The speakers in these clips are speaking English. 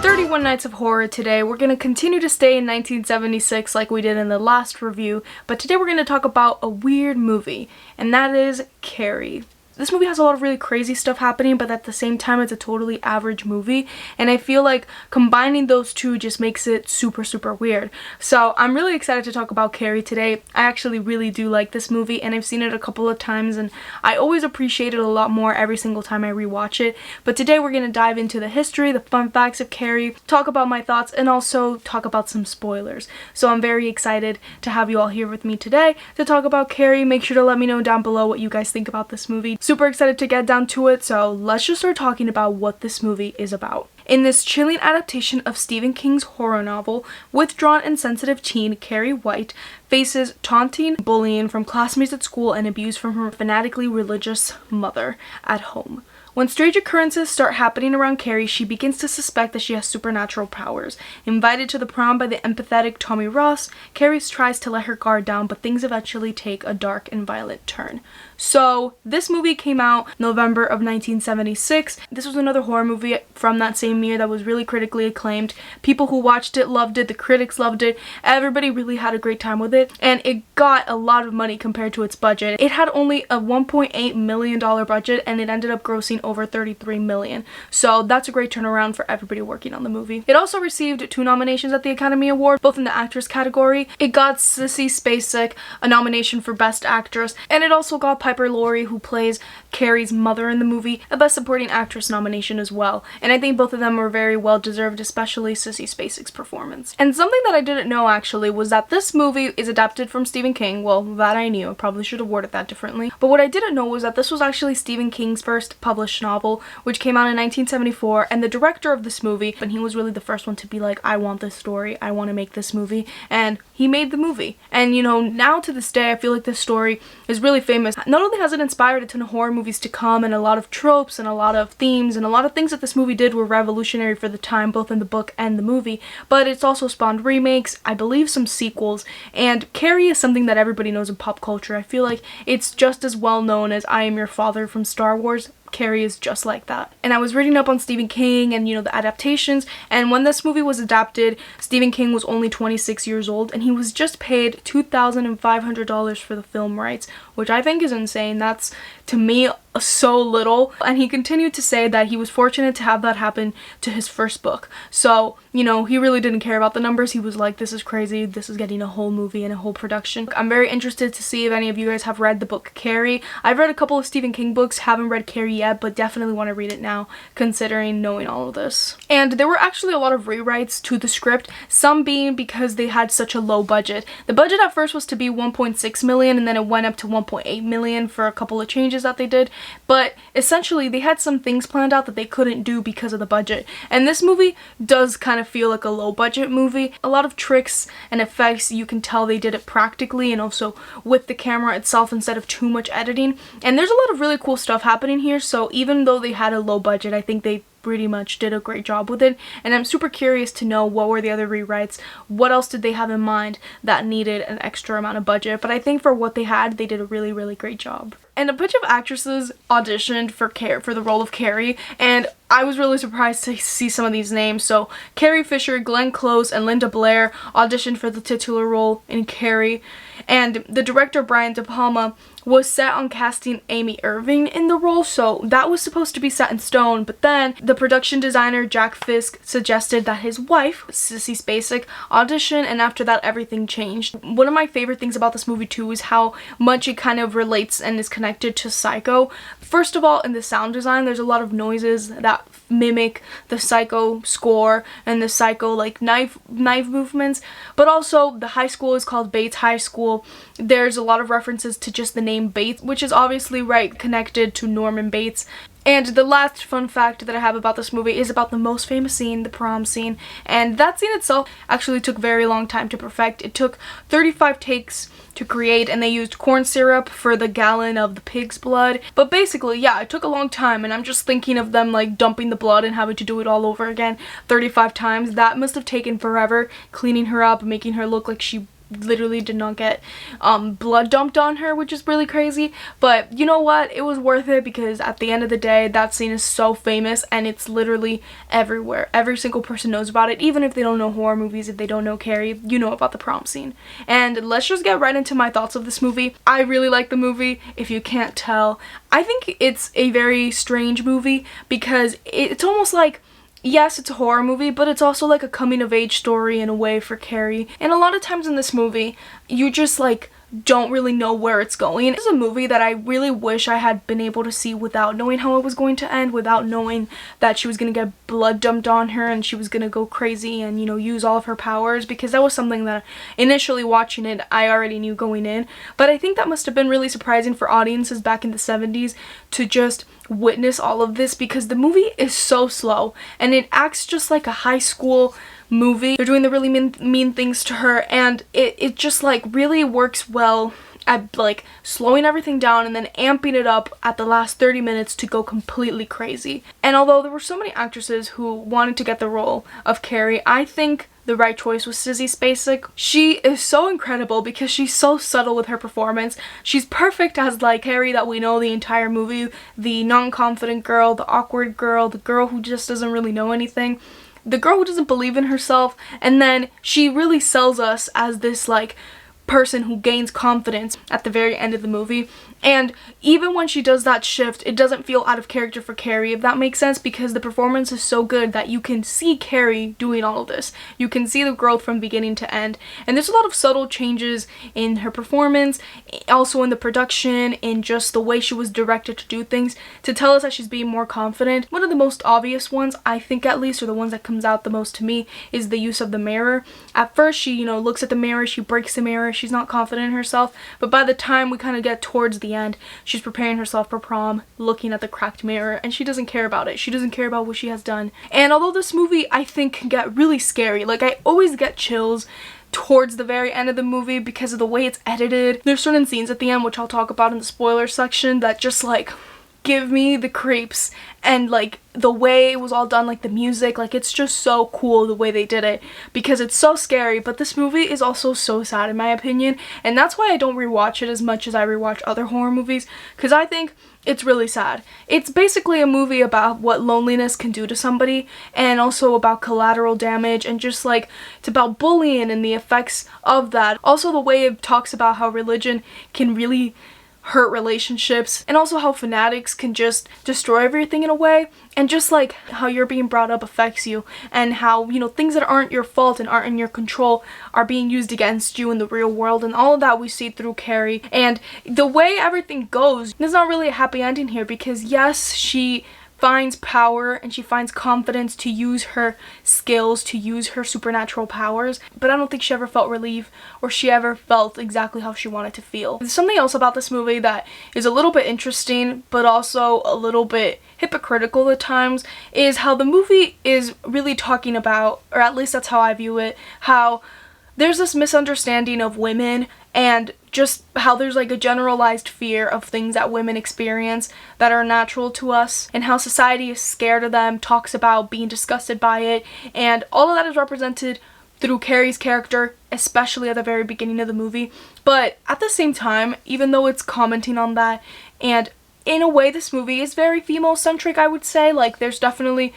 31 Nights of Horror today. We're going to continue to stay in 1976 like we did in the last review, but today we're going to talk about a weird movie, and that is Carrie. This movie has a lot of really crazy stuff happening, but at the same time it's a totally average movie, and I feel like combining those two just makes it super weird. So I'm really excited to talk about Carrie today. I actually really do like this movie, and I've seen it a couple of times, and I always appreciate it a lot more every single time I rewatch it. But today we're going to dive into the history, the fun facts of Carrie, talk about my thoughts, and also talk about some spoilers. So I'm very excited to have you all here with me today to talk about Carrie. Make sure to let me know down below what you guys think about this movie. Super excited to get down to it, so let's just start talking about what this movie is about. In this chilling adaptation of Stephen King's horror novel, withdrawn and sensitive teen Carrie White faces taunting, bullying from classmates at school, and abuse from her fanatically religious mother at home. When strange occurrences start happening around Carrie, she begins to suspect that she has supernatural powers. Invited to the prom by the empathetic Tommy Ross, Carrie tries to let her guard down, but things eventually take a dark and violent turn. So, this movie came out November of 1976. This was another horror movie from that same year that was really critically acclaimed. People who watched it loved it, the critics loved it, everybody really had a great time with it, and it got a lot of money compared to its budget. It had only a $1.8 million budget, and it ended up grossing over $33 million. So that's a great turnaround for everybody working on the movie. It also received 2 nominations at the Academy Award, both in the actress category. It got Sissy Spacek a nomination for Best Actress, and it also got Piper Laurie, who plays Carrie's mother in the movie, a Best Supporting Actress nomination as well. And I think both of them were very well deserved, especially Sissy Spacek's performance. And something that I didn't know actually was that this movie is adapted from Stephen King. Well, that I knew. I probably should have worded that differently. But what I didn't know was that this was actually Stephen King's first published novel, which came out in 1974, and the director of this movie, and he was really the first one to be like, I want this story, I want to make this movie, and he made the movie. And you know, now to this day I feel like this story is really famous. Not only has it inspired a ton of horror movies to come, and a lot of tropes and a lot of themes and a lot of things that this movie did were revolutionary for the time, both in the book and the movie, but it's also spawned remakes, I believe some sequels, and Carrie is something that everybody knows in pop culture. I feel like it's just as well known as I Am Your Father from Star Wars. Carrie is just like that. And I was reading up on Stephen King and, you know, the adaptations, and when this movie was adapted, Stephen King was only 26 years old, and he was just paid $2,500 for the film rights, which I think is insane. That's, to me, so little. And he continued to say that he was fortunate to have that happen to his first book. So, you know, he really didn't care about the numbers. He was like, this is crazy, this is getting a whole movie and a whole production. I'm very interested to see if any of you guys have read the book Carrie. I've read a couple of Stephen King books, haven't read Carrie yet, but definitely want to read it now, considering knowing all of this. And there were actually a lot of rewrites to the script, some being because they had such a low budget. The budget at first was to be $1.6 million, and then it went up to $1.8 million for a couple of changes that they did, but essentially they had some things planned out that they couldn't do because of the budget. And this movie does kind of feel like a low budget movie. A lot of tricks and effects, you can tell they did it practically and also with the camera itself instead of too much editing. And there's a lot of really cool stuff happening here, so even though they had a low budget, I think they pretty much did a great job with it, and I'm super curious to know what were the other rewrites, what else did they have in mind that needed an extra amount of budget, but I think for what they had, they did a really great job. And a bunch of actresses auditioned for the role of Carrie, and I was really surprised to see some of these names. So Carrie Fisher, Glenn Close, and Linda Blair auditioned for the titular role in Carrie, and the director Brian De Palma was set on casting Amy Irving in the role, so that was supposed to be set in stone, but then the production designer Jack Fisk suggested that his wife, Sissy Spacek, audition, and after that everything changed. One of my favorite things about this movie too is how much it kind of relates and is connected to Psycho. First of all, in the sound design, there's a lot of noises that mimic the Psycho score and the Psycho like knife movements, but also the high school is called Bates High School. There's a lot of references to just the name Bates, which is obviously connected to Norman Bates. And the last fun fact that I have about this movie is about the most famous scene, the prom scene, and that scene itself actually took a very long time to perfect. It took 35 takes to create, and they used corn syrup for the gallon of the pig's blood. But basically, yeah, it took a long time, and I'm just thinking of them like dumping the blood and having to do it all over again 35 times. That must have taken forever, cleaning her up, making her look like she literally did not get blood dumped on her, which is really crazy. But you know what? It was worth it because at the end of the day, that scene is so famous and it's literally everywhere. Every single person knows about it, even if they don't know horror movies, if they don't know Carrie, you know about the prom scene. And let's just get right into my thoughts of this movie. I really like the movie, if you can't tell. I think it's a very strange movie because it's almost like, yes, it's a horror movie, but it's also like a coming of age story in a way for Carrie. And a lot of times in this movie, you just like don't really know where it's going. This is a movie that I really wish I had been able to see without knowing how it was going to end, without knowing that she was going to get blood dumped on her and she was going to go crazy and, you know, use all of her powers, because that was something that initially watching it I already knew going in. But I think that must have been really surprising for audiences back in the 70s to just witness all of this, because the movie is so slow and it acts just like a high school movie. They're doing the really mean things to her, and it just like really works well at like slowing everything down and then amping it up at the last 30 minutes to go completely crazy. And although there were so many actresses who wanted to get the role of Carrie, I think the right choice was Sissy Spacek. She is so incredible because she's so subtle with her performance. She's perfect as like Carrie that we know the entire movie, the non-confident girl, the awkward girl, the girl who just doesn't really know anything, the girl who doesn't believe in herself, and then she really sells us as this like person who gains confidence at the very end of the movie. And even when she does that shift, it doesn't feel out of character for Carrie, if that makes sense, because the performance is so good that you can see Carrie doing all of this. You can see the growth from beginning to end. And there's a lot of subtle changes in her performance, also in the production, in just the way she was directed to do things, to tell us that she's being more confident. One of the most obvious ones, I think at least, or the ones that comes out the most to me, is the use of the mirror. At first, she, you know, looks at the mirror, she breaks the mirror, she's not confident in herself, but by the time we kind of get towards the end, she's preparing herself for prom, looking at the cracked mirror, and she doesn't care about it. She doesn't care about what she has done. And although this movie, I think, can get really scary, like I always get chills towards the very end of the movie because of the way it's edited. There's certain scenes at the end, which I'll talk about in the spoiler section, that just like give me the creeps, and like the way it was all done, like the music, like it's just so cool the way they did it, because it's so scary, but this movie is also so sad in my opinion, and that's why I don't rewatch it as much as I rewatch other horror movies, because I think it's really sad. It's basically a movie about what loneliness can do to somebody, and also about collateral damage, and just like it's about bullying and the effects of that. Also the way it talks about how religion can really hurt relationships, and also how fanatics can just destroy everything in a way, and just like how you're being brought up affects you, and how, you know, things that aren't your fault and aren't in your control are being used against you in the real world, and all of that we see through Carrie. And the way everything goes, there's not really a happy ending here, because yes, she finds power and she finds confidence to use her skills, to use her supernatural powers, but I don't think she ever felt relief, or she ever felt exactly how she wanted to feel. There's something else about this movie that is a little bit interesting, but also a little bit hypocritical at times, is how the movie is really talking about, or at least that's how I view it, how there's this misunderstanding of women, and just how there's like a generalized fear of things that women experience that are natural to us, and how society is scared of them, talks about being disgusted by it, and all of that is represented through Carrie's character, especially at the very beginning of the movie. But at the same time, even though it's commenting on that, and in a way this movie is very female-centric, I would say, like there's definitely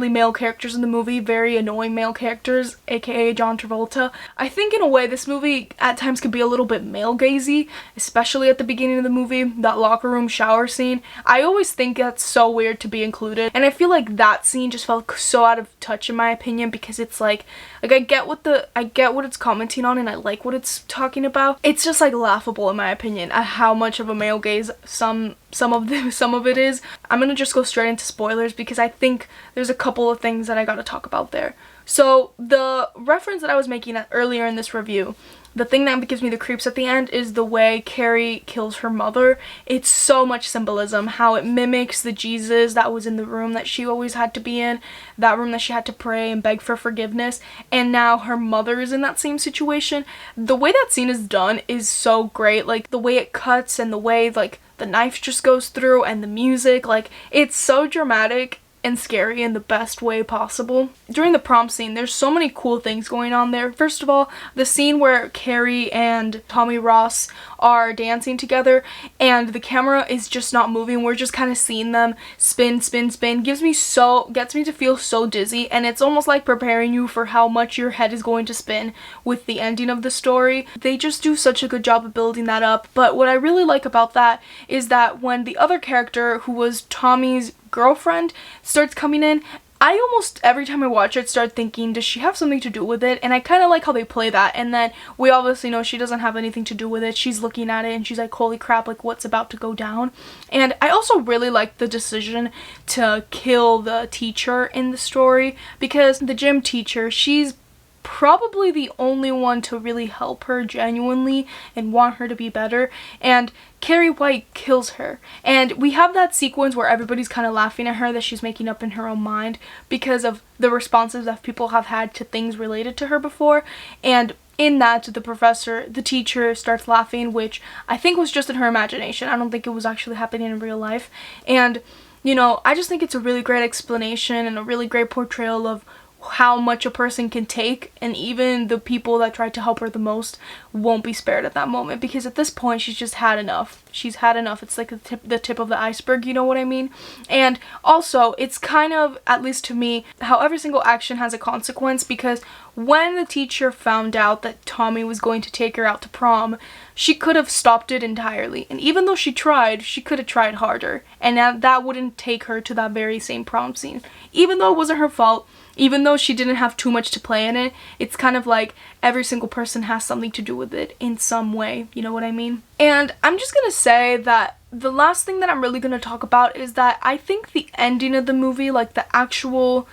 male characters in the movie, very annoying male characters, aka John Travolta. I think in a way this movie at times can be a little bit male-gazy, especially at the beginning of the movie, that locker room shower scene. I always think that's so weird to be included, and I feel like that scene just felt so out of touch in my opinion, because it's like I get what it's commenting on, and I like what it's talking about. It's just like laughable in my opinion at how much of a male gaze some of it is. I'm gonna just go straight into spoilers because I think there's a couple of things that I gotta talk about there. So the reference that I was making earlier in this review, the thing that gives me the creeps at the end, is the way Carrie kills her mother. It's so much symbolism, how it mimics the Jesus that was in the room that she always had to be in, that room that she had to pray and beg for forgiveness, and now her mother is in that same situation. The way that scene is done is so great, like the way it cuts and the way like the knife just goes through, and the music, like it's so dramatic and scary in the best way possible. During the prom scene, there's so many cool things going on there. First of all, the scene where Carrie and Tommy Ross are dancing together and the camera is just not moving. We're just kind of seeing them spin, spin, spin. Gets me to feel so dizzy, and it's almost like preparing you for how much your head is going to spin with the ending of the story. They just do such a good job of building that up. But what I really like about that is that when the other character, who was Tommy's girlfriend, starts coming in, I almost every time I watch it start thinking, does she have something to do with it? And I kind of like how they play that. And then we obviously know she doesn't have anything to do with it. She's looking at it and she's like, holy crap, like what's about to go down? And I also really like the decision to kill the teacher in the story, because the gym teacher, she's probably the only one to really help her genuinely and want her to be better, and Carrie White kills her. And we have that sequence where everybody's kind of laughing at her that she's making up in her own mind because of the responses that people have had to things related to her before. And in that, the teacher starts laughing, which I think was just in her imagination. I don't think it was actually happening in real life. And, you know, I just think it's a really great explanation and a really great portrayal of how much a person can take, and even the people that tried to help her the most won't be spared at that moment, because at this point she's just had enough. She's had enough. It's like the tip of the iceberg, you know what I mean? And also, it's kind of, at least to me, how every single action has a consequence, because when the teacher found out that Tommy was going to take her out to prom, she could have stopped it entirely. And even though she tried, she could have tried harder, and that wouldn't take her to that very same prom scene. Even though it wasn't her fault, even though she didn't have too much to play in it, it's kind of like every single person has something to do with it in some way, you know what I mean? And I'm just gonna say that the last thing that I'm really gonna talk about is that I think the ending of the movie, like the actual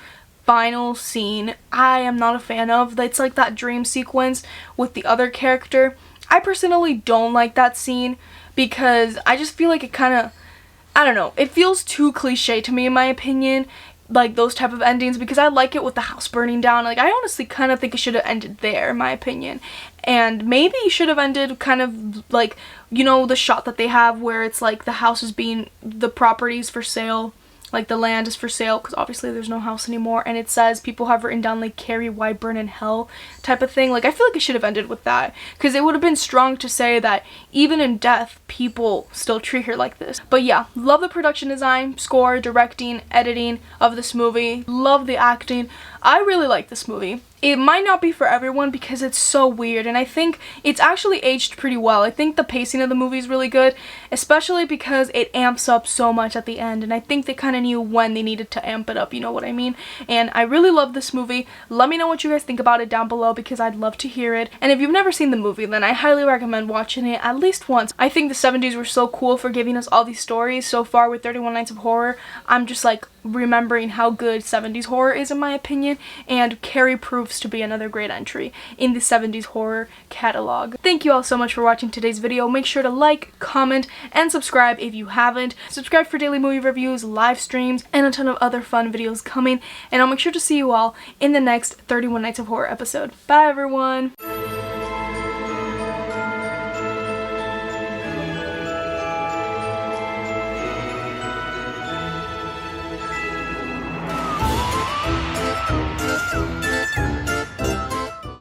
final scene, I am not a fan of. It's like that dream sequence with the other character. I personally don't like that scene because I just feel like it kind of, I don't know, it feels too cliche to me in my opinion, like those type of endings, because I like it with the house burning down. Like I honestly kind of think it should have ended there in my opinion, and maybe it should have ended kind of like, you know, the shot that they have where it's like the house is being, the properties for sale, like the land is for sale, because obviously there's no house anymore, and it says people have written down like Carrie White burn in hell type of thing. Like I feel like it should have ended with that, because it would have been strong to say that even in death people still treat her like this. But yeah, love the production design, score, directing, editing of this movie, love the acting. I really like this movie. It might not be for everyone because it's so weird, and I think it's actually aged pretty well. I think the pacing of the movie is really good, especially because it amps up so much at the end, and I think they kind of knew when they needed to amp it up, you know what I mean? And I really love this movie. Let me know what you guys think about it down below, because I'd love to hear it. And if you've never seen the movie, then I highly recommend watching it at least once. I think the 70s were so cool for giving us all these stories. So far with 31 Nights of Horror, I'm just like remembering how good 70s horror is in my opinion, and Carrie proves to be another great entry in the 70s horror catalog. Thank you all so much for watching today's video. Make sure to like, comment, and subscribe if you haven't. Subscribe for daily movie reviews, live streams, and a ton of other fun videos coming, and I'll make sure to see you all in the next 31 Nights of Horror episode. Bye everyone!